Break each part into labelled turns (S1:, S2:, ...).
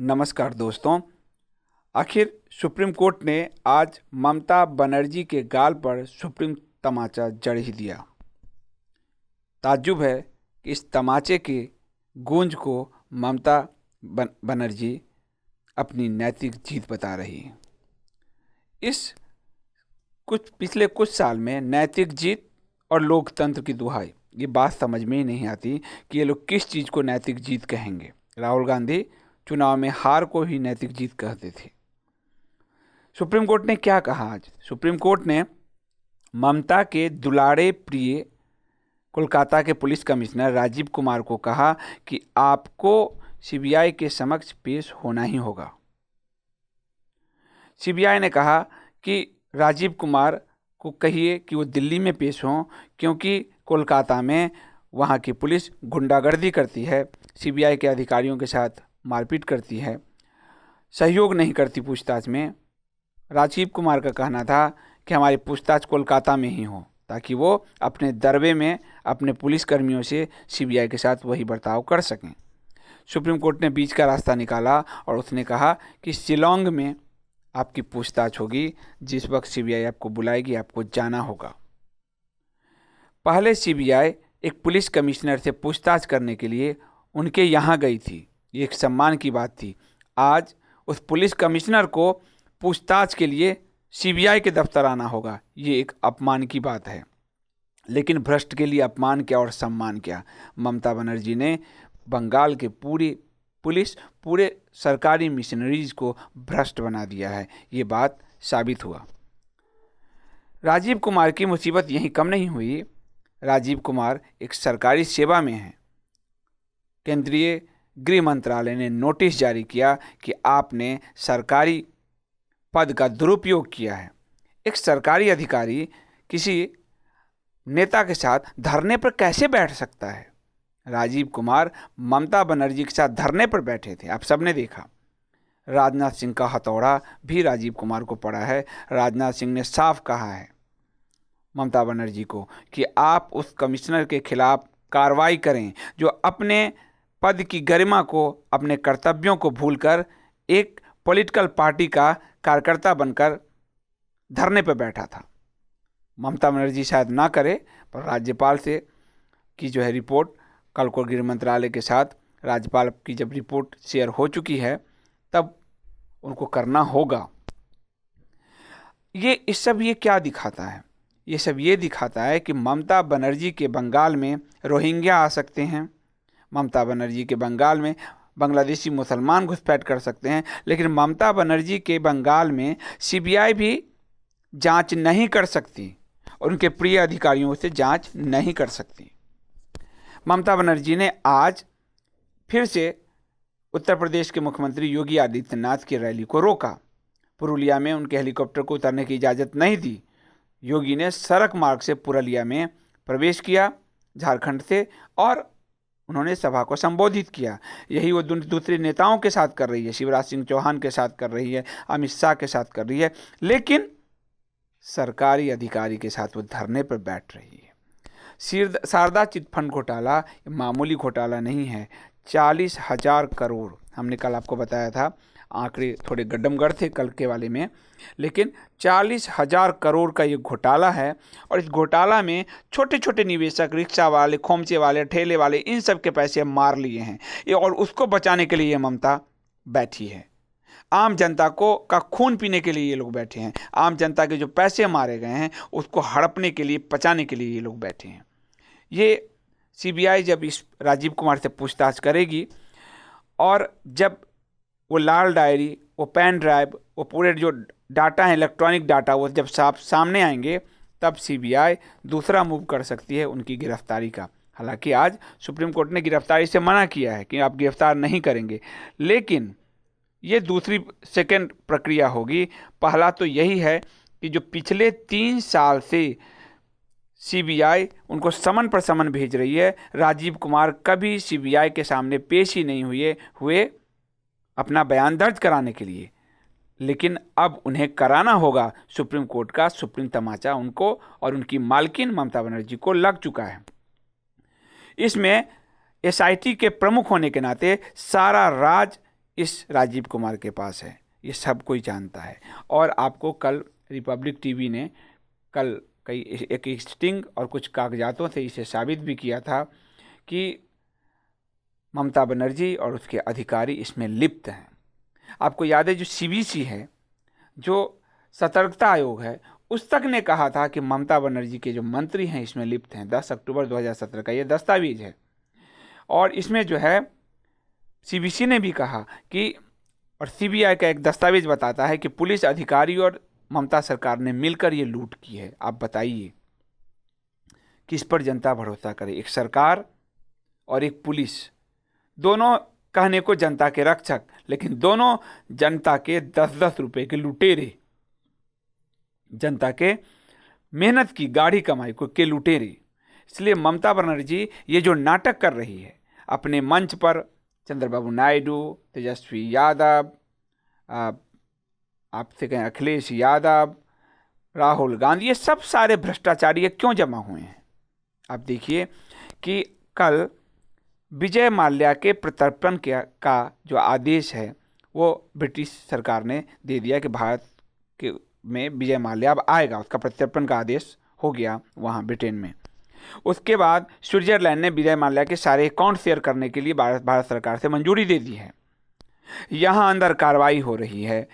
S1: नमस्कार दोस्तों। आखिर सुप्रीम कोर्ट ने आज ममता बनर्जी के गाल पर सुप्रीम तमाचा जड़ ही दिया। ताज्जुब है कि इस तमाचे के गूंज को ममता बनर्जी अपनी नैतिक जीत बता रही है। पिछले कुछ साल में नैतिक जीत और लोकतंत्र की दुहाई, ये बात समझ में ही नहीं आती कि ये लोग किस चीज़ को नैतिक जीत कहेंगे। राहुल गांधी चुनाव में हार को ही नैतिक जीत कहते थे। सुप्रीम कोर्ट ने क्या कहा आज? सुप्रीम कोर्ट ने ममता के दुलारे प्रिय कोलकाता के पुलिस कमिश्नर राजीव कुमार को कहा कि आपको सीबीआई के समक्ष पेश होना ही होगा। सीबीआई ने कहा कि राजीव कुमार को कहिए कि वो दिल्ली में पेश हों, क्योंकि कोलकाता में वहाँ की पुलिस गुंडागर्दी करती है, सीबीआई के अधिकारियों के साथ मारपीट करती है, सहयोग नहीं करती पूछताछ में। राजीव कुमार का कहना था कि हमारी पूछताछ कोलकाता में ही हो, ताकि वो अपने दरबे में अपने पुलिसकर्मियों से सीबीआई के साथ वही बर्ताव कर सकें। सुप्रीम कोर्ट ने बीच का रास्ता निकाला और उसने कहा कि शिलोंग में आपकी पूछताछ होगी, जिस वक्त सीबीआई आपको बुलाएगी आपको जाना होगा। पहले सीबीआई एक पुलिस कमिश्नर से पूछताछ करने के लिए उनके यहाँ गई थी, ये एक सम्मान की बात थी। आज उस पुलिस कमिश्नर को पूछताछ के लिए सीबीआई के दफ्तर आना होगा, ये एक अपमान की बात है। लेकिन भ्रष्ट के लिए अपमान क्या और सम्मान क्या। ममता बनर्जी ने बंगाल के पूरे सरकारी मिशनरीज को भ्रष्ट बना दिया है, ये बात साबित हुआ। राजीव कुमार की मुसीबत यहीं कम नहीं हुई। राजीव कुमार एक सरकारी सेवा में हैं। केंद्रीय गृह मंत्रालय ने नोटिस जारी किया कि आपने सरकारी पद का दुरुपयोग किया है। एक सरकारी अधिकारी किसी नेता के साथ धरने पर कैसे बैठ सकता है? राजीव कुमार ममता बनर्जी के साथ धरने पर बैठे थे, आप सबने देखा। राजनाथ सिंह का हथौड़ा भी राजीव कुमार को पड़ा है। राजनाथ सिंह ने साफ कहा है ममता बनर्जी को कि आप उस कमिश्नर के खिलाफ कार्रवाई करें जो अपने पद की गरिमा को, अपने कर्तव्यों को भूलकर एक पॉलिटिकल पार्टी का कार्यकर्ता बनकर धरने पर बैठा था। ममता बनर्जी शायद ना करे, पर राज्यपाल से की जो है रिपोर्ट कल को गृह मंत्रालय के साथ राज्यपाल की जब रिपोर्ट शेयर हो चुकी है तब उनको करना होगा। ये क्या दिखाता है? ये सब ये दिखाता है कि ममता बनर्जी के बंगाल में रोहिंग्या आ सकते हैं, ममता बनर्जी के बंगाल में बांग्लादेशी मुसलमान घुसपैठ कर सकते हैं, लेकिन ममता बनर्जी के बंगाल में सीबीआई भी जांच नहीं कर सकती और उनके प्रिय अधिकारियों से जांच नहीं कर सकती। ममता बनर्जी ने आज फिर से उत्तर प्रदेश के मुख्यमंत्री योगी आदित्यनाथ की रैली को रोका। पुरुलिया में उनके हेलीकॉप्टर को उतरने की इजाज़त नहीं दी। योगी ने सड़क मार्ग से पुरुलिया में प्रवेश किया झारखंड से, और उन्होंने सभा को संबोधित किया। यही वो दूसरे नेताओं के साथ कर रही है, शिवराज सिंह चौहान के साथ कर रही है, अमित शाह के साथ कर रही है, लेकिन सरकारी अधिकारी के साथ वो धरने पर बैठ रही है। शारदा चिटफंड घोटाला मामूली घोटाला नहीं है। 40,000 करोड़, हमने कल आपको बताया था, आंकड़े थोड़े गड्डमगढ़ थे कल के वाले में, लेकिन 40,000 करोड़ का ये घोटाला है। और इस घोटाला में छोटे छोटे निवेशक, रिक्शा वाले, खोमचे वाले, ठेले वाले, इन सब के पैसे मार लिए हैं ये, और उसको बचाने के लिए ये ममता बैठी है। आम जनता का खून पीने के लिए ये लोग बैठे हैं। आम जनता के जो पैसे मारे गए हैं उसको हड़पने के लिए, पचाने के लिए ये लोग बैठे हैं। ये सीबीआई जब इस राजीव कुमार से पूछताछ करेगी और जब वो लाल डायरी, वो पेन ड्राइव, वो पूरे जो डाटा है, इलेक्ट्रॉनिक डाटा, वो जब सामने आएंगे तब सीबीआई दूसरा मूव कर सकती है उनकी गिरफ्तारी का। हालांकि आज सुप्रीम कोर्ट ने गिरफ्तारी से मना किया है कि आप गिरफ्तार नहीं करेंगे, लेकिन ये दूसरी सेकंड प्रक्रिया होगी। पहला तो यही है कि जो पिछले 3 साल से सीबीआई उनको समन पर समन भेज रही है, राजीव कुमार कभी सीबीआई के सामने पेश ही नहीं हुए अपना बयान दर्ज कराने के लिए, लेकिन अब उन्हें कराना होगा। सुप्रीम कोर्ट का सुप्रीम तमाचा उनको और उनकी मालकिन ममता बनर्जी को लग चुका है। इसमें एसआईटी के प्रमुख होने के नाते सारा राज इस राजीव कुमार के पास है, ये सब कोई जानता है। और आपको कल रिपब्लिक टीवी ने कल एक स्टिंग और कुछ कागजातों से इसे साबित भी किया था कि ममता बनर्जी और उसके अधिकारी इसमें लिप्त हैं। आपको याद है जो सीबीसी है, जो सतर्कता आयोग है, उस तक ने कहा था कि ममता बनर्जी के जो मंत्री हैं इसमें लिप्त हैं। 10 अक्टूबर 2017 का ये दस्तावेज है। और इसमें जो है सीबीसी ने भी कहा कि, और सीबीआई का एक दस्तावेज बताता है कि पुलिस अधिकारी और ममता सरकार ने मिलकर ये लूट की है। आप बताइए किस पर जनता भरोसा करे? एक सरकार और एक पुलिस, दोनों कहने को जनता के रक्षक, लेकिन दोनों जनता के 10-10 रुपए के लुटेरे, जनता के मेहनत की गाढ़ी कमाई को के लुटेरे। इसलिए ममता बनर्जी ये जो नाटक कर रही है अपने मंच पर, चंद्रबाबू नायडू, तेजस्वी यादव, आपसे कहें अखिलेश यादव, राहुल गांधी, ये सब सारे भ्रष्टाचारी क्यों जमा हुए हैं? आप देखिए कि कल विजय माल्या के प्रत्यर्पण का जो आदेश है वो ब्रिटिश सरकार ने दे दिया कि भारत के में विजय माल्या अब आएगा, उसका प्रत्यर्पण का आदेश हो गया वहाँ ब्रिटेन में। उसके बाद स्विट्जरलैंड ने विजय माल्या के सारे अकाउंट शेयर करने के लिए भारत सरकार से मंजूरी दे दी है। यहाँ अंदर कार्रवाई हो रही है।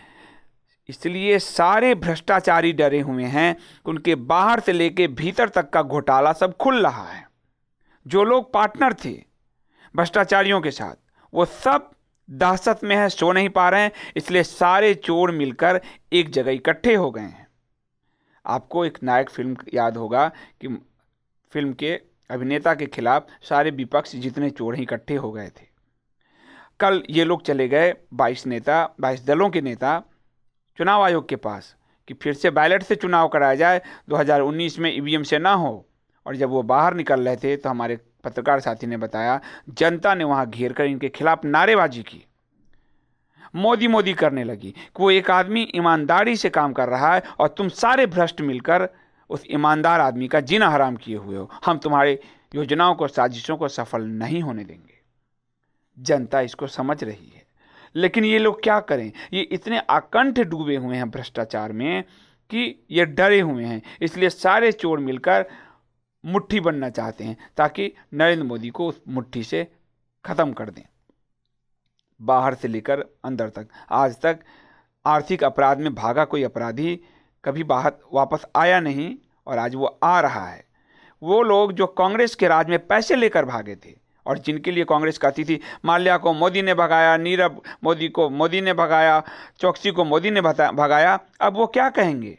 S1: इसलिए सारे भ्रष्टाचारी डरे हुए हैं कि उनके बाहर से लेके भीतर तक का घोटाला सब खुल रहा है। जो लोग पार्टनर थे भ्रष्टाचारियों के साथ, वो सब दहशत में है, सो नहीं पा रहे हैं। इसलिए सारे चोर मिलकर एक जगह इकट्ठे हो गए हैं। आपको एक नायक फिल्म याद होगा कि फिल्म के अभिनेता के खिलाफ सारे विपक्ष जितने चोर हैं इकट्ठे हो गए थे। कल ये लोग चले गए 22 दलों के नेता चुनाव आयोग के पास कि फिर से बैलेट से चुनाव कराया जाए, 2019 में ईवीएम से ना हो। और जब वो बाहर निकल रहे थे तो हमारे पत्रकार साथी ने बताया जनता ने वहाँ घेर कर इनके खिलाफ नारेबाजी की, मोदी मोदी करने लगी कि वो एक आदमी ईमानदारी से काम कर रहा है और तुम सारे भ्रष्ट मिलकर उस ईमानदार आदमी का जीना हराम किए हुए हो। हम तुम्हारे योजनाओं को, साजिशों को सफल नहीं होने देंगे। जनता इसको समझ रही है, लेकिन ये लोग क्या करें? ये इतने आकंठ डूबे हुए हैं भ्रष्टाचार में कि ये डरे हुए हैं। इसलिए सारे चोर मिलकर मुट्ठी बनना चाहते हैं ताकि नरेंद्र मोदी को उस मुट्ठी से खत्म कर दें। बाहर से लेकर अंदर तक, आज तक आर्थिक अपराध में भागा कोई अपराधी कभी बाहर वापस आया नहीं, और आज वो आ रहा है। वो लोग जो कांग्रेस के राज में पैसे लेकर भागे थे और जिनके लिए कांग्रेस कहती थी माल्या को मोदी ने भगाया, नीरव मोदी को मोदी ने भगाया, चौकसी को मोदी ने भगाया, अब वो क्या कहेंगे?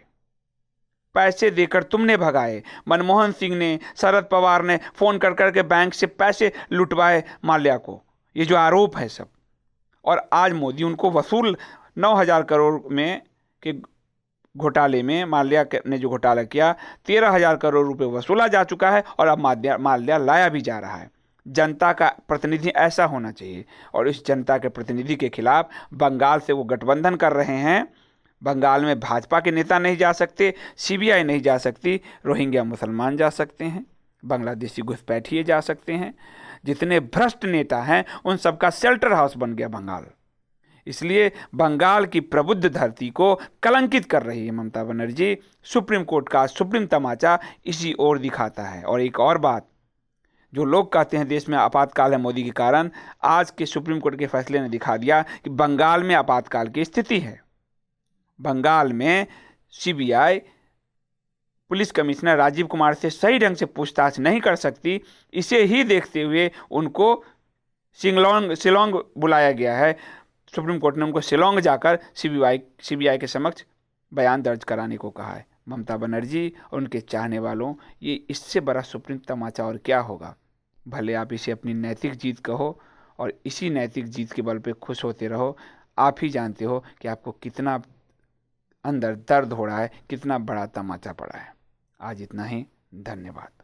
S1: पैसे देकर तुमने भगाए। मनमोहन सिंह ने, शरद पवार ने फोन कर करके बैंक से पैसे लुटवाए माल्या को। ये जो आरोप है सब, और आज मोदी उनको वसूल 9,000 करोड़ में के घोटाले में माल्या ने जो घोटाला किया 13,000 करोड़ रुपए वसूला जा चुका है और अब माल्या लाया भी जा रहा है। जनता का प्रतिनिधि ऐसा होना चाहिए, और इस जनता के प्रतिनिधि के खिलाफ बंगाल से वो गठबंधन कर रहे हैं। बंगाल में भाजपा के नेता नहीं जा सकते, सीबीआई नहीं जा सकती, रोहिंग्या मुसलमान जा सकते हैं, बांग्लादेशी घुसपैठिए जा सकते हैं। जितने भ्रष्ट नेता हैं उन सबका शेल्टर हाउस बन गया बंगाल। इसलिए बंगाल की प्रबुद्ध धरती को कलंकित कर रही है ममता बनर्जी। सुप्रीम कोर्ट का सुप्रीम तमाचा इसी ओर दिखाता है। और एक और बात, जो लोग कहते हैं देश में आपातकाल है मोदी के कारण, आज के सुप्रीम कोर्ट के फैसले ने दिखा दिया कि बंगाल में आपातकाल की स्थिति है। बंगाल में CBI police commissioner Rajiv Kumar से सही ढंग से पूछताछ नहीं कर सकती। इसे ही देखते हुए उनको शिलोंग बुलाया गया है। सुप्रीम कोर्ट ने उनको शिलोंग जाकर सीबीआई के समक्ष बयान दर्ज कराने को कहा है। ममता बनर्जी और उनके चाहने वालों, ये इससे बड़ा सुप्रीम तमाचा और क्या होगा? भले आप इसे अपनी नैतिक जीत कहो और इसी नैतिक जीत के बल पे खुश होते रहो। आप ही जानते हो कि आपको कितना अंदर दर्द हो रहा है, कितना बड़ा तमाचा पड़ा है। आज इतना ही, धन्यवाद।